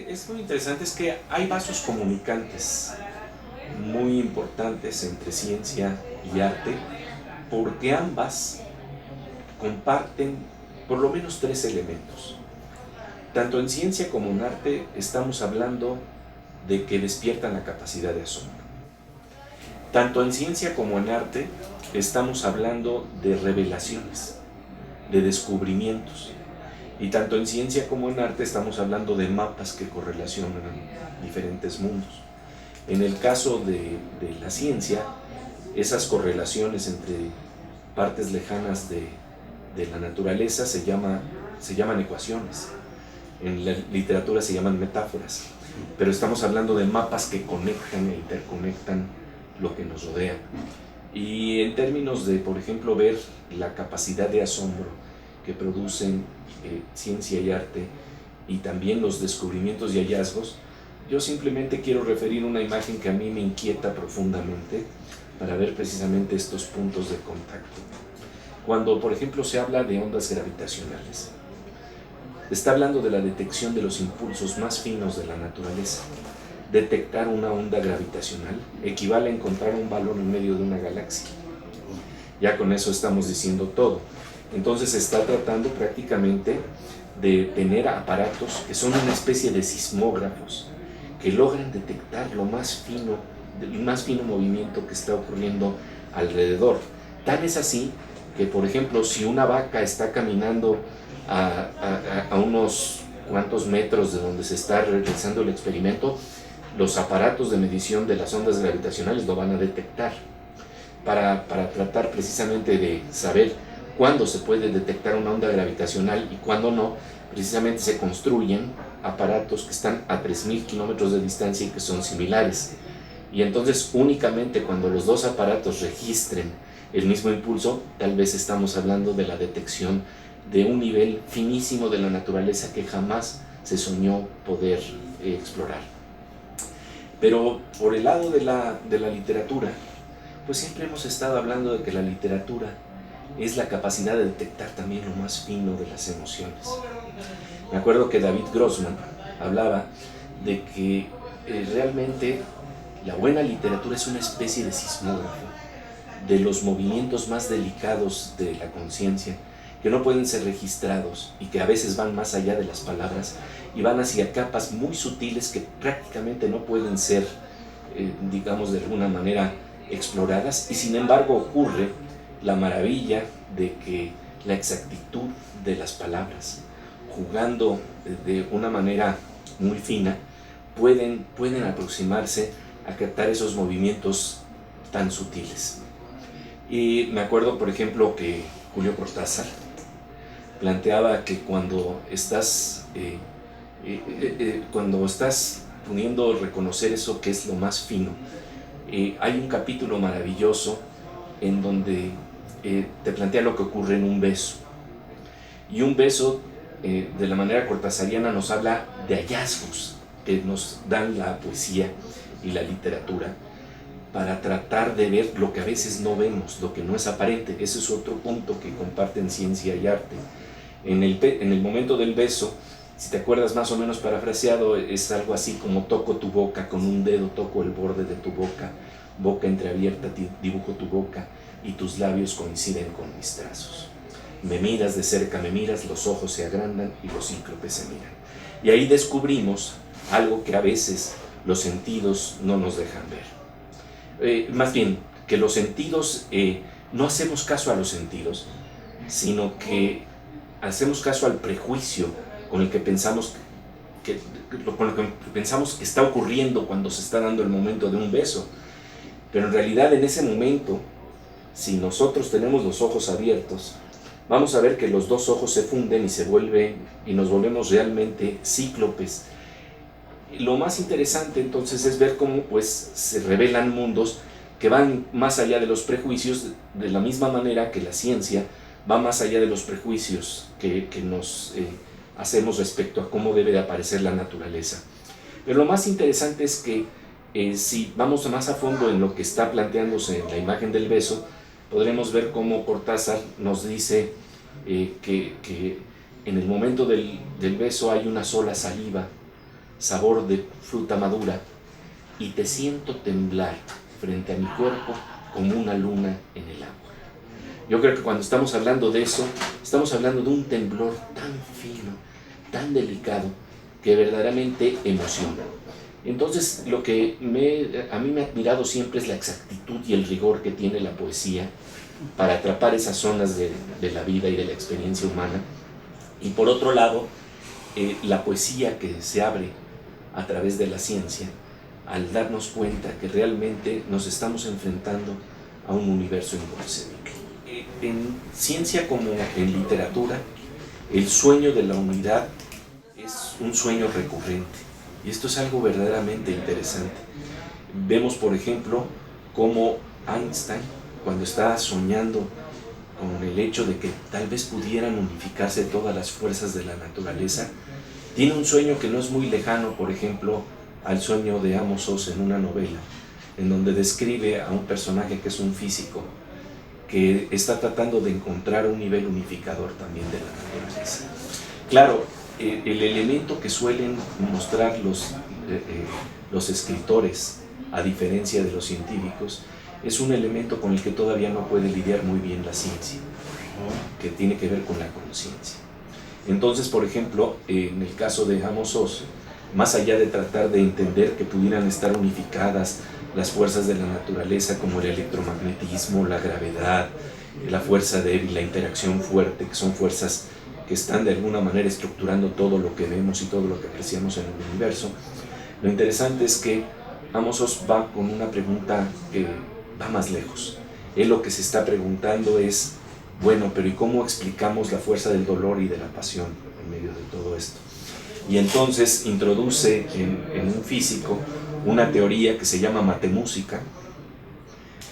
es muy interesante, es que hay vasos comunicantes muy importantes entre ciencia y arte, porque ambas comparten por lo menos tres elementos. Tanto en ciencia como en arte estamos hablando de que despiertan la capacidad de asombro. Tanto en ciencia como en arte estamos hablando de revelaciones, de descubrimientos. Y tanto en ciencia como en arte estamos hablando de mapas que correlacionan diferentes mundos. En el caso de la ciencia, esas correlaciones entre partes lejanas de la naturaleza se llaman ecuaciones. En la literatura se llaman metáforas. Pero estamos hablando de mapas que conectan e interconectan lo que nos rodea. Y en términos de, por ejemplo, ver la capacidad de asombro que producen ciencia y arte, y también los descubrimientos y hallazgos, yo simplemente quiero referir una imagen que a mí me inquieta profundamente para ver precisamente estos puntos de contacto. Cuando, por ejemplo, se habla de ondas gravitacionales, está hablando de la detección de los impulsos más finos de la naturaleza. Detectar una onda gravitacional equivale a encontrar un balón en medio de una galaxia. Ya con eso estamos diciendo todo. Entonces se está tratando prácticamente de tener aparatos que son una especie de sismógrafos que logran detectar el más fino movimiento que está ocurriendo alrededor. Tan es así que, por ejemplo, si una vaca está caminando a unos cuantos metros de donde se está realizando el experimento, los aparatos de medición de las ondas gravitacionales lo van a detectar para tratar precisamente de saber cuándo se puede detectar una onda gravitacional y cuándo no. Precisamente se construyen aparatos que están a 3000 kilómetros de distancia y que son similares. Y entonces únicamente cuando los dos aparatos registren el mismo impulso, tal vez estamos hablando de la detección de un nivel finísimo de la naturaleza que jamás se soñó poder explorar. Pero por el lado de la literatura, pues siempre hemos estado hablando de que la literatura es la capacidad de detectar también lo más fino de las emociones. Me acuerdo que David Grossman hablaba de que realmente la buena literatura es una especie de sismógrafo de los movimientos más delicados de la conciencia, que no pueden ser registrados y que a veces van más allá de las palabras y van hacia capas muy sutiles que prácticamente no pueden ser, digamos, de alguna manera exploradas, y sin embargo ocurre la maravilla de que la exactitud de las palabras, jugando de una manera muy fina, pueden aproximarse a captar esos movimientos tan sutiles. Y me acuerdo, por ejemplo, que Julio Cortázar planteaba que cuando estás pudiendo reconocer eso que es lo más fino, hay un capítulo maravilloso en donde te plantea lo que ocurre en un beso. Y un beso, de la manera cortasariana, nos habla de hallazgos que nos dan la poesía y la literatura para tratar de ver lo que a veces no vemos, lo que no es aparente. Ese es otro punto que comparten ciencia y arte. En el momento del beso, si te acuerdas más o menos parafraseado, es algo así como: toco tu boca con un dedo, toco el borde de tu boca, boca entreabierta, dibujo tu boca y tus labios coinciden con mis trazos. Me miras de cerca, me miras, los ojos se agrandan y los cíclopes se miran. Y ahí descubrimos algo que a veces los sentidos no nos dejan ver. Más bien, que los sentidos, no hacemos caso a los sentidos, sino que hacemos caso al prejuicio con el que pensamos que está ocurriendo cuando se está dando el momento de un beso. Pero en realidad, en ese momento, si nosotros tenemos los ojos abiertos, vamos a ver que los dos ojos se funden y nos volvemos realmente cíclopes. Lo más interesante entonces es ver cómo pues se revelan mundos que van más allá de los prejuicios, de la misma manera que la ciencia va más allá de los prejuicios que nos hacemos respecto a cómo debe de aparecer la naturaleza. Pero lo más interesante es que si vamos más a fondo en lo que está planteándose en la imagen del beso, podremos ver cómo Cortázar nos dice que en el momento del beso hay una sola saliva, sabor de fruta madura, y te siento temblar frente a mi cuerpo como una luna en el agua. Yo creo que cuando estamos hablando de eso, estamos hablando de un temblor tan fino, tan delicado, que verdaderamente emociona. Entonces, lo que a mí me ha admirado siempre es la exactitud y el rigor que tiene la poesía para atrapar esas zonas de la vida y de la experiencia humana. Y por otro lado, la poesía que se abre a través de la ciencia, al darnos cuenta que realmente nos estamos enfrentando a un universo inconcebible. En ciencia como en literatura, el sueño de la unidad es un sueño recurrente, y esto es algo verdaderamente interesante. Vemos, por ejemplo, cómo Einstein, cuando estaba soñando con el hecho de que tal vez pudieran unificarse todas las fuerzas de la naturaleza, tiene un sueño que no es muy lejano, por ejemplo, al sueño de Amos Oz en una novela, en donde describe a un personaje que es un físico, que está tratando de encontrar un nivel unificador también de la naturaleza. Claro, el elemento que suelen mostrar los escritores, a diferencia de los científicos, es un elemento con el que todavía no puede lidiar muy bien la ciencia, ¿no? Que tiene que ver con la conciencia. Entonces, por ejemplo, en el caso de Amos Oz, más allá de tratar de entender que pudieran estar unificadas las fuerzas de la naturaleza como el electromagnetismo, la gravedad, la fuerza débil, la interacción fuerte, que son fuerzas que están de alguna manera estructurando todo lo que vemos y todo lo que apreciamos en el universo, lo interesante es que Amos Oz va con una pregunta que va más lejos. Él lo que se está preguntando es, bueno, pero ¿y cómo explicamos la fuerza del dolor y de la pasión en medio de todo esto? Y entonces introduce en un físico una teoría que se llama matemúsica,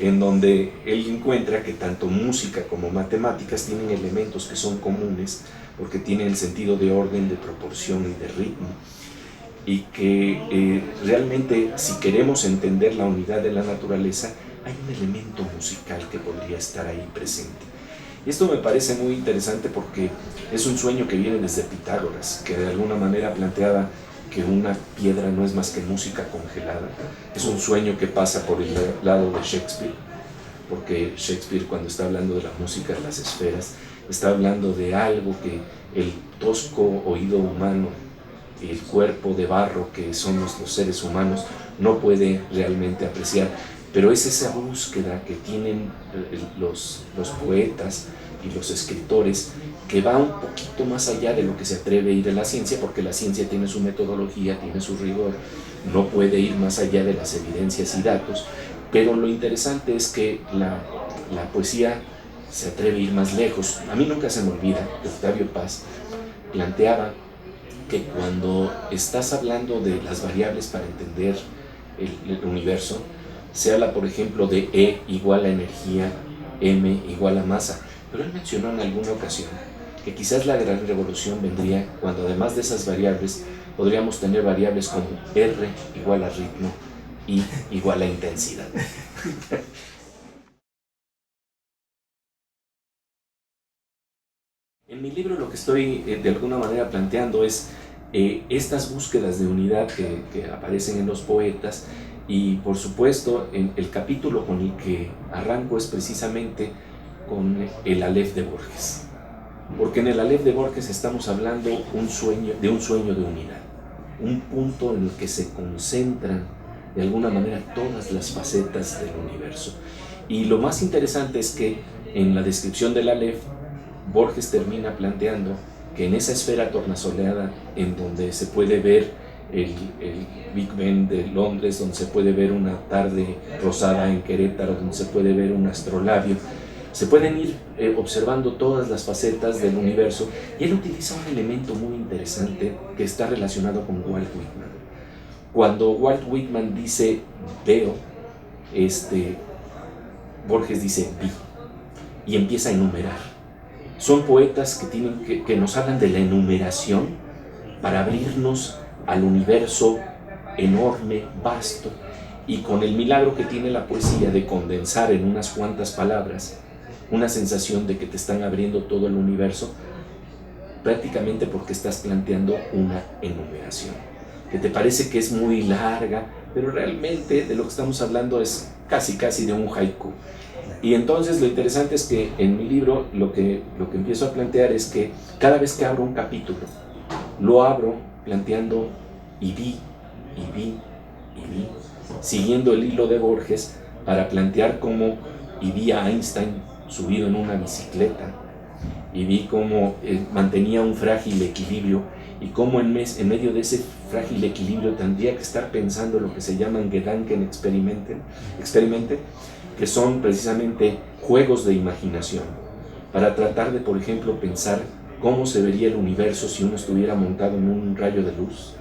en donde él encuentra que tanto música como matemáticas tienen elementos que son comunes, porque tienen el sentido de orden, de proporción y de ritmo, y que realmente, si queremos entender la unidad de la naturaleza, hay un elemento musical que podría estar ahí presente. Y esto me parece muy interesante porque es un sueño que viene desde Pitágoras, que de alguna manera planteaba que una piedra no es más que música congelada. Es un sueño que pasa por el lado de Shakespeare, porque Shakespeare, cuando está hablando de la música de las esferas, está hablando de algo que el tosco oído humano, el cuerpo de barro que somos los seres humanos, no puede realmente apreciar. Pero es esa búsqueda que tienen los poetas y los escritores, que va un poquito más allá de lo que se atreve a ir en la ciencia, porque la ciencia tiene su metodología, tiene su rigor, no puede ir más allá de las evidencias y datos, pero lo interesante es que la poesía se atreve a ir más lejos. A mí nunca se me olvida que Octavio Paz planteaba que cuando estás hablando de las variables para entender el universo, se habla, por ejemplo, de E igual a energía, M igual a masa, pero él mencionó en alguna ocasión que quizás la gran revolución vendría cuando, además de esas variables, podríamos tener variables como R igual a ritmo, I igual a intensidad. En mi libro lo que estoy de alguna manera planteando es estas búsquedas de unidad que aparecen en los poetas, y por supuesto el capítulo con el que arranco es precisamente con el Aleph de Borges, porque en el Aleph de Borges estamos hablando de un sueño de unidad, un punto en el que se concentran de alguna manera todas las facetas del universo. Y lo más interesante es que en la descripción del Aleph, Borges termina planteando que en esa esfera tornasoleada, en donde se puede ver el Big Ben de Londres, donde se puede ver una tarde rosada en Querétaro, donde se puede ver un astrolabio, se pueden ir observando todas las facetas del universo, y él utiliza un elemento muy interesante que está relacionado con Walt Whitman. Cuando Walt Whitman dice veo, Borges dice vi, y empieza a enumerar. Son poetas que nos hablan de la enumeración para abrirnos al universo enorme, vasto, y con el milagro que tiene la poesía de condensar en unas cuantas palabras una sensación de que te están abriendo todo el universo, prácticamente porque estás planteando una enumeración. que te parece que es muy larga, pero realmente de lo que estamos hablando es casi de un haiku. Y entonces lo interesante es que en mi libro lo que empiezo a plantear es que cada vez que abro un capítulo, lo abro planteando y vi, siguiendo el hilo de Borges para plantear cómo y vi a Einstein subido en una bicicleta y vi cómo mantenía un frágil equilibrio y cómo en medio de ese frágil equilibrio tendría que estar pensando lo que se llaman Gedankenexperimente, que son precisamente juegos de imaginación, para tratar de, por ejemplo, pensar cómo se vería el universo si uno estuviera montado en un rayo de luz.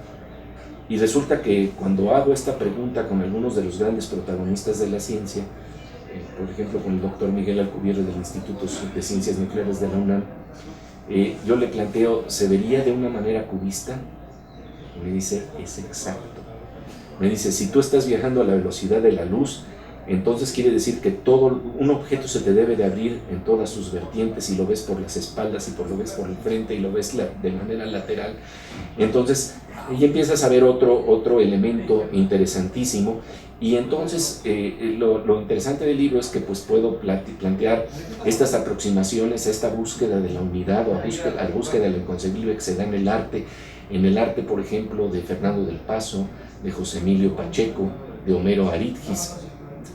Y resulta que cuando hago esta pregunta con algunos de los grandes protagonistas de la ciencia, por ejemplo con el doctor Miguel Alcubierre del Instituto de Ciencias Nucleares de la UNAM, yo le planteo, ¿se vería de una manera cubista? Y me dice, es exacto. Me dice, si tú estás viajando a la velocidad de la luz, entonces quiere decir que todo un objeto se te debe de abrir en todas sus vertientes, y lo ves por las espaldas y lo ves por el frente y lo ves de manera lateral. Entonces ya empiezas a ver otro elemento interesantísimo. Y entonces lo interesante del libro es que pues puedo plantear estas aproximaciones a esta búsqueda de la unidad, o a la búsqueda de lo inconcebible que se da en el arte, por ejemplo, de Fernando del Paso, de José Emilio Pacheco, de Homero Aridgis,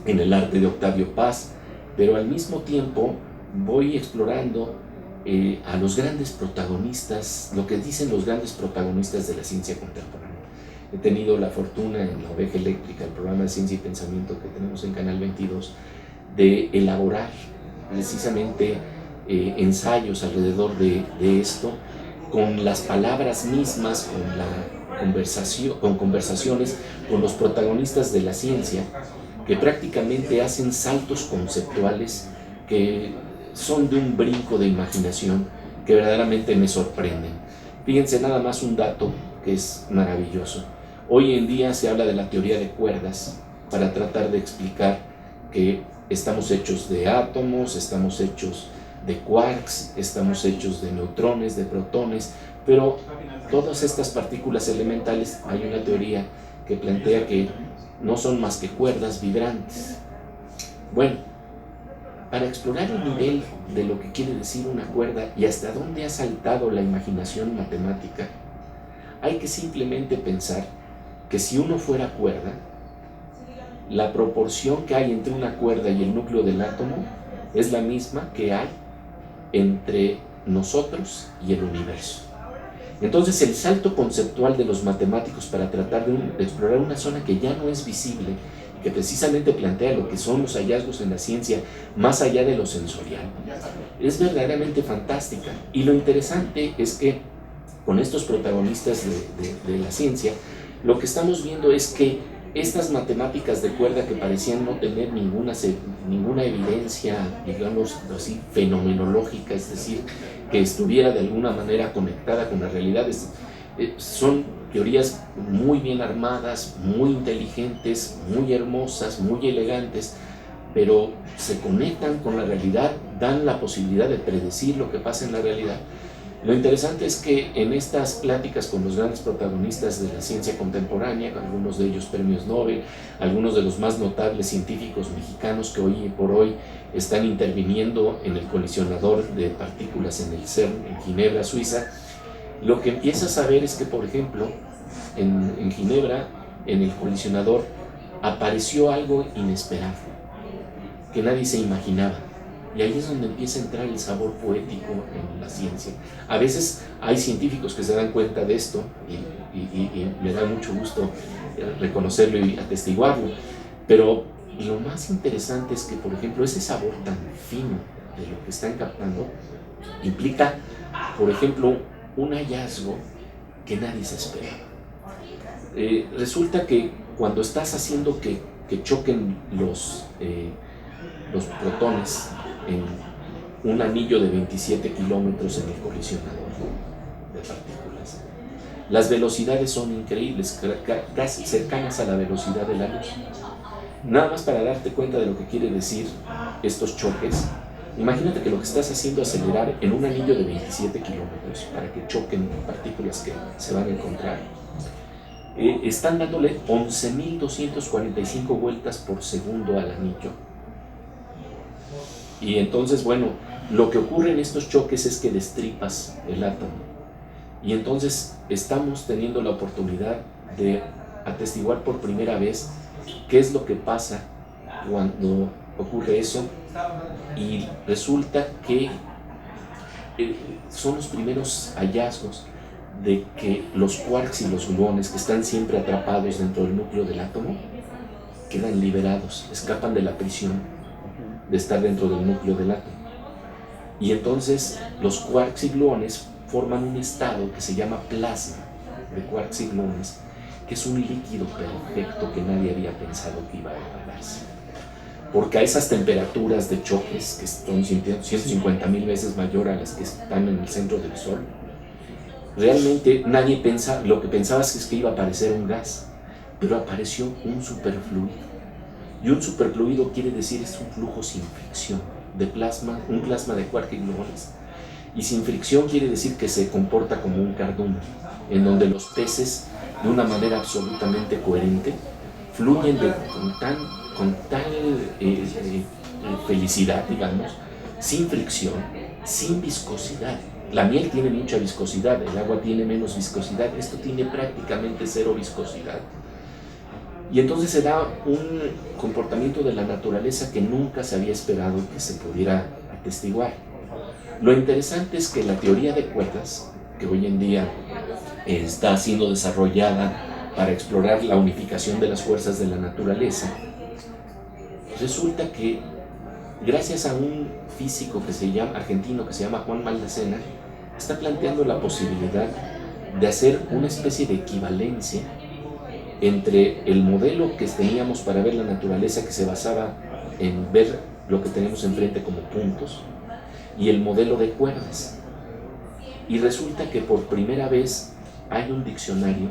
en el arte de Octavio Paz, pero al mismo tiempo voy explorando a los grandes protagonistas, lo que dicen los grandes protagonistas de la ciencia contemporánea. He tenido la fortuna en La Oveja Eléctrica, el programa de ciencia y pensamiento que tenemos en Canal 22, de elaborar precisamente ensayos alrededor de esto, con las palabras mismas, con conversaciones con los protagonistas de la ciencia, que prácticamente hacen saltos conceptuales que son de un brinco de imaginación que verdaderamente me sorprenden. Fíjense nada más un dato que es maravilloso. Hoy en día se habla de la teoría de cuerdas para tratar de explicar que estamos hechos de átomos, estamos hechos de quarks, estamos hechos de neutrones, de protones, pero todas estas partículas elementales, hay una teoría que plantea que no son más que cuerdas vibrantes. Bueno, para explorar el nivel de lo que quiere decir una cuerda y hasta dónde ha saltado la imaginación matemática, hay que simplemente pensar que si uno fuera cuerda, la proporción que hay entre una cuerda y el núcleo del átomo es la misma que hay entre nosotros y el universo. Entonces el salto conceptual de los matemáticos para tratar de explorar una zona que ya no es visible, que precisamente plantea lo que son los hallazgos en la ciencia más allá de lo sensorial, es verdaderamente fantástica. Y lo interesante es que con estos protagonistas de la ciencia, lo que estamos viendo es que estas matemáticas de cuerda que parecían no tener ninguna evidencia, digamos así, fenomenológica, es decir, que estuviera de alguna manera conectada con las realidades, son teorías muy bien armadas, muy inteligentes, muy hermosas, muy elegantes, pero se conectan con la realidad, dan la posibilidad de predecir lo que pasa en la realidad. Lo interesante es que en estas pláticas con los grandes protagonistas de la ciencia contemporánea, algunos de ellos premios Nobel, algunos de los más notables científicos mexicanos que hoy por hoy están interviniendo en el colisionador de partículas en el CERN, en Ginebra, Suiza, lo que empiezas a ver es que, por ejemplo, en Ginebra, en el colisionador, apareció algo inesperado, que nadie se imaginaba. Y ahí es donde empieza a entrar el sabor poético en la ciencia. A veces hay científicos que se dan cuenta de esto y me da mucho gusto reconocerlo y atestiguarlo. Pero lo más interesante es que, por ejemplo, ese sabor tan fino de lo que están captando implica, por ejemplo, un hallazgo que nadie se esperaba. Resulta que cuando estás haciendo que choquen los protones en un anillo de 27 kilómetros en el colisionador de partículas, las velocidades son increíbles, casi cercanas a la velocidad de la luz. Nada más para darte cuenta de lo que quiere decir estos choques, imagínate que lo que estás haciendo es acelerar en un anillo de 27 kilómetros para que choquen partículas que se van a encontrar. están dándole 11.245 vueltas por segundo al anillo. Y entonces, bueno, lo que ocurre en estos choques es que destripas el átomo. Y entonces estamos teniendo la oportunidad de atestiguar por primera vez qué es lo que pasa cuando ocurre eso. Y resulta que son los primeros hallazgos de que los quarks y los gluones, que están siempre atrapados dentro del núcleo del átomo, quedan liberados, escapan de la prisión de estar dentro del núcleo del átomo. Y entonces los quarks y gluones forman un estado que se llama plasma de quarks y gluones, que es un líquido perfecto que nadie había pensado que iba a darse. Porque a esas temperaturas de choques, que son 150.000 veces mayor a las que están en el centro del Sol, realmente nadie pensa, lo que pensaba es que iba a aparecer un gas, pero apareció un superfluido. Y un superfluido quiere decir es un flujo sin fricción de plasma, un plasma de quark y gluones. Y sin fricción quiere decir que se comporta como un cardumen, en donde los peces, de una manera absolutamente coherente, fluyen con tal felicidad, digamos, sin fricción, sin viscosidad. La miel tiene mucha viscosidad, el agua tiene menos viscosidad, esto tiene prácticamente cero viscosidad. Y entonces se da un comportamiento de la naturaleza que nunca se había esperado que se pudiera atestiguar. Lo interesante es que la teoría de cuerdas, que hoy en día está siendo desarrollada para explorar la unificación de las fuerzas de la naturaleza, resulta que gracias a un físico argentino que se llama Juan Maldacena, está planteando la posibilidad de hacer una especie de equivalencia entre el modelo que teníamos para ver la naturaleza, que se basaba en ver lo que tenemos enfrente como puntos, y el modelo de cuerdas. Y resulta que por primera vez hay un diccionario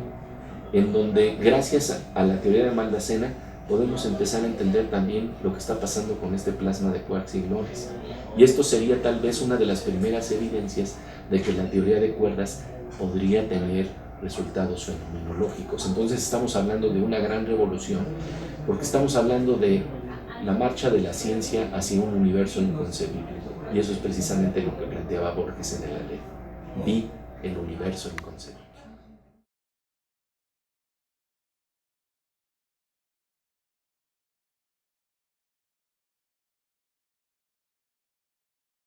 en donde, gracias a la teoría de Maldacena, podemos empezar a entender también lo que está pasando con este plasma de quarks y gluones. Y esto sería tal vez una de las primeras evidencias de que la teoría de cuerdas podría tener resultados fenomenológicos. Entonces estamos hablando de una gran revolución, porque estamos hablando de la marcha de la ciencia hacia un universo inconcebible. Y eso es precisamente lo que planteaba Borges en el Aleph. Vi el universo inconcebible.